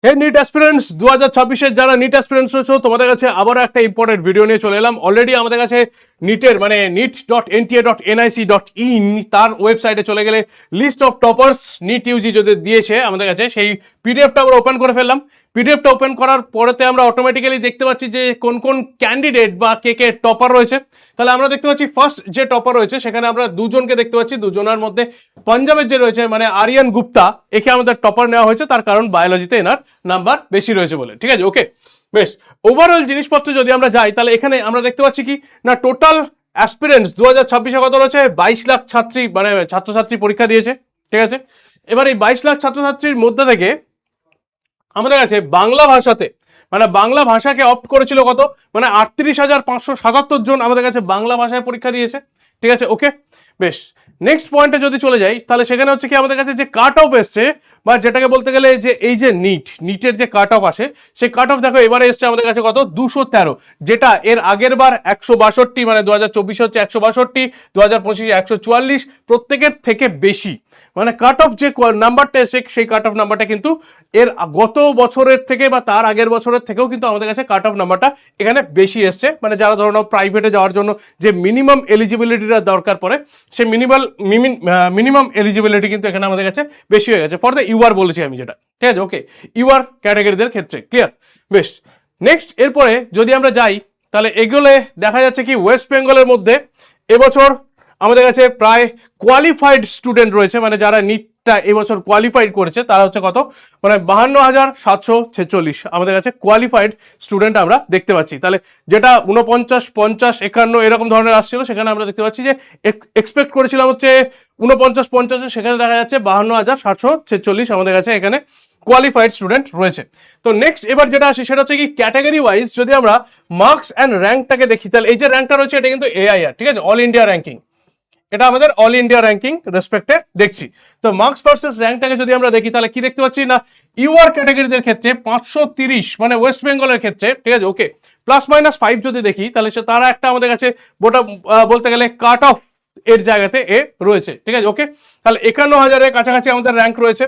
হে NEET aspirants 2026-এর যারা NEET aspirants রয়েছে তোমাদের কাছে আবারও একটা ইম্পর্টেন্ট ভিডিও নিয়ে চলে এলাম। অলরেডি আমাদের কাছে নিটের মানে nit.nta.nic.in তার ওয়েবসাইটে চলে গেলে list of toppers NEET UG যদি দিয়েছে আমাদের কাছে, সেই পিডিএফটা আমরা ওপেন করে ফেললাম। পিডিএফটা ওপেন করার পরেতে আমরা অটোমেটিক্যালি দেখতে পাচ্ছি যে কোন কোন ক্যান্ডিডেট বা কে কে টপার রয়েছে। তাহলে আমরা দেখতে পাচ্ছি ফার্স্ট যে টপার রয়েছে সেখানে আমরা দুজনকে দেখতে পাচ্ছি। দুজনের মধ্যে পাঞ্জাবের যে রয়েছে মানে আরিয়ান গুপ্তা, একে আমাদের টপার নেওয়া হয়েছে, তার কারণ বায়োলজিতে এনার নাম্বার বেশি রয়েছে বলে। ঠিক আছে, ওকে বেশ। ওভারঅল জিনিসপত্র যদি আমরা যাই তাহলে এখানে আমরা দেখতে পাচ্ছি কি না, টোটাল অ্যাসপিরেন্টস 2026-এ কত রয়েছে, 22 লাখ ছাত্রী মানে ছাত্রছাত্রী পরীক্ষা দিয়েছে। ঠিক আছে, এবার এই 22 লাখ ছাত্রছাত্রীর মধ্যে থেকে আমাদের কাছে বাংলা ভাষাতে মানে বাংলা ভাষাকে অপ্ট করেছিল কত, মানে 38,577 জন আমাদের কাছে বাংলা ভাষায় পরীক্ষা দিয়েছে। ঠিক আছে, ওকে বেশ। নেক্সট পয়েন্টে যদি চলে যাই তাহলে সেখানে হচ্ছে কি আমাদের কাছে যে কাট অফ এসছে বা যেটাকে বলতে গেলে যে এই যে নিটের যে কাট অফ আসে, সেই কাট অফ দেখো এবারে এসছে আমাদের কাছে কত, 213, যেটা এর আগের বার 162, মানে 2024 হচ্ছে 162, 2025 144, প্রত্যেকের থেকে বেশি। মানে কাট অফ যে নাম্বারটা এসে সেই কাট অফ নাম্বারটা কিন্তু এর গত বছরের থেকে বা তার আগের বছরের থেকেও কিন্তু আমাদের কাছে কাট অফ নাম্বারটা এখানে বেশি এসছে। মানে যারা ধরো প্রাইভেটে যাওয়ার জন্য যে মিনিমাম এলিজিবিলিটিটা দরকার পড়ে, সেই মিনিমাম এলিজিবিলিটি কিন্তু এখানে আমাদের কাছে বেশি হয়ে গেছে ফর দ্য ইউআর বলেছি আমি যেটা। ঠিক আছে, ওকে, ইউআর ক্যাটাগরিদের ক্ষেত্রে ক্লিয়ার। বেশ, নেক্সট এরপরে যদি আমরা যাই তাহলে এগুলো দেখা যাচ্ছে কি ওয়েস্ট বেঙ্গলের মধ্যে এবছর আমাদের কাছে প্রায় কোয়ালিফাইড স্টুডেন্ট রয়েছে, মানে যারা নিটটা এবছর কোয়ালিফাইড করেছে তারা হচ্ছে কত, মানে 52,746 আমাদের কাছে কোয়ালিফাইড স্টুডেন্ট আমরা দেখতে পাচ্ছি। তাহলে যেটা 49, 50, 51 এরকম ধরনের আসছিল, সেখানে আমরা দেখতে পাচ্ছি যে এক্সপেক্ট করেছিলাম হচ্ছে 49, 50, সেখানে দেখা যাচ্ছে 52,746 আমাদের কাছে এখানে কোয়ালিফাইড স্টুডেন্ট রয়েছে। তো নেক্সট এবার যেটা আসে সেটা হচ্ছে কি ক্যাটাগরি ওয়াইজ যদি আমরা মার্কস অ্যান্ড র্যাঙ্কটাকে দেখি, তাহলে এই যে র্যাঙ্কটা রয়েছে এটা কিন্তু এআইআর, ঠিক আছে, অল ইন্ডিয়া র্যাঙ্কিং, এটা আমাদের অল ইন্ডিয়া র্যাঙ্কিং রেসপেক্টে দেখছি। তো মার্কস ভার্সেস র্যাঙ্কটাকে যদি আমরা দেখি তাহলে কি দেখতে পাচ্ছি না, ইউআর ক্যাটাগরিদের ক্ষেত্রে 530, মানে ওয়েস্ট বেঙ্গলের ক্ষেত্রে, ঠিক আছে, ওকে, +-5 যদি দেখি তাহলে সে তারা একটা আমাদের কাছে বলতে গেলে কাট অফ এর জায়গাতে এ রয়েছে। ঠিক আছে, ওকে, তাহলে 51,000-এর কাছাকাছি আমাদের র্যাঙ্ক রয়েছে।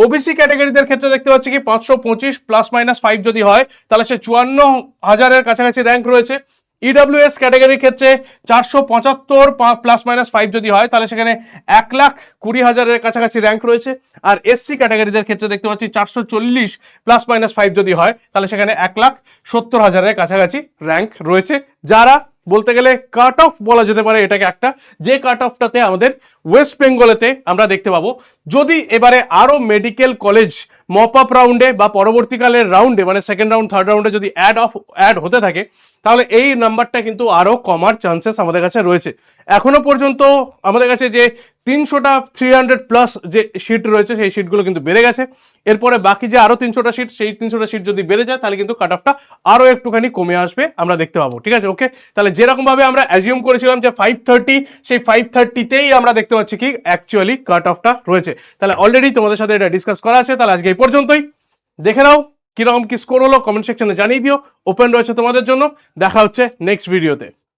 ওবিসি ক্যাটাগরিদের ক্ষেত্রে দেখতে পাচ্ছি কি 525 +-5 যদি হয় তাহলে সে 54,000-এর কাছাকাছি র্যাঙ্ক রয়েছে। ইডব্লিউএস ক্যাটাগরির ক্ষেত্রে 475 +-5 যদি হয় তাহলে সেখানে 1,20,000-এর কাছাকাছি র্যাঙ্ক রয়েছে। আর এসসি ক্যাটাগরিদের ক্ষেত্রে দেখতে পাচ্ছি 440 +-5 যদি হয় তাহলে সেখানে 1,70,000-এর কাছাকাছি র্যাঙ্ক রয়েছে, যারা বলতে গেলে কাট অফ বলা যেতে পারে এটাকে একটা, যে কাট অফটাতে আমাদের ওয়েস্ট বেঙ্গলেতে আমরা দেখতে পাবো। যদি এবারে আরো মেডিকেল কলেজ মপ আপ রাউন্ডে বা পরবর্তীকালের রাউন্ডে মানে সেকেন্ড রাউন্ড থার্ড রাউন্ডে যদি অ্যাড হতে থাকে তাহলে এই নাম্বারটা কিন্তু আরো কমার চান্সেস আমাদের কাছে রয়েছে। এখনো পর্যন্ত আমাদের কাছে যে 300টা 300+ যে সিট রয়েছে সেই সিটগুলো কিন্তু বেড়ে গেছে। এরপরে বাকি যে আরো 300টা সিট, সেই 300টা সিট যদি বেড়ে যায় তাহলে কিন্তু কাট অফটা আরো একটুখানি কমে আসবে আমরা দেখতে পাবো। ঠিক আছে, ওকে, তাহলে যেরকম ভাবে আমরা অ্যাজিউম করেছিলাম যে 530, সেই 530তেই আমরা দেখতে পাচ্ছি কি অ্যাকচুয়ালি কাট অফটা রয়েছে। তাহলে অলরেডি তোমাদের সাথে এটা ডিসকাস করা আছে। তাহলে আজকে এই পর্যন্তই, দেখে নাও কিরকম কি স্কোর হলো, কমেন্ট সেকশনে জানিয়ে দিও, ওপেন রয়েছে তোমাদের জন্য। দেখা হচ্ছে নেক্সট ভিডিওতে।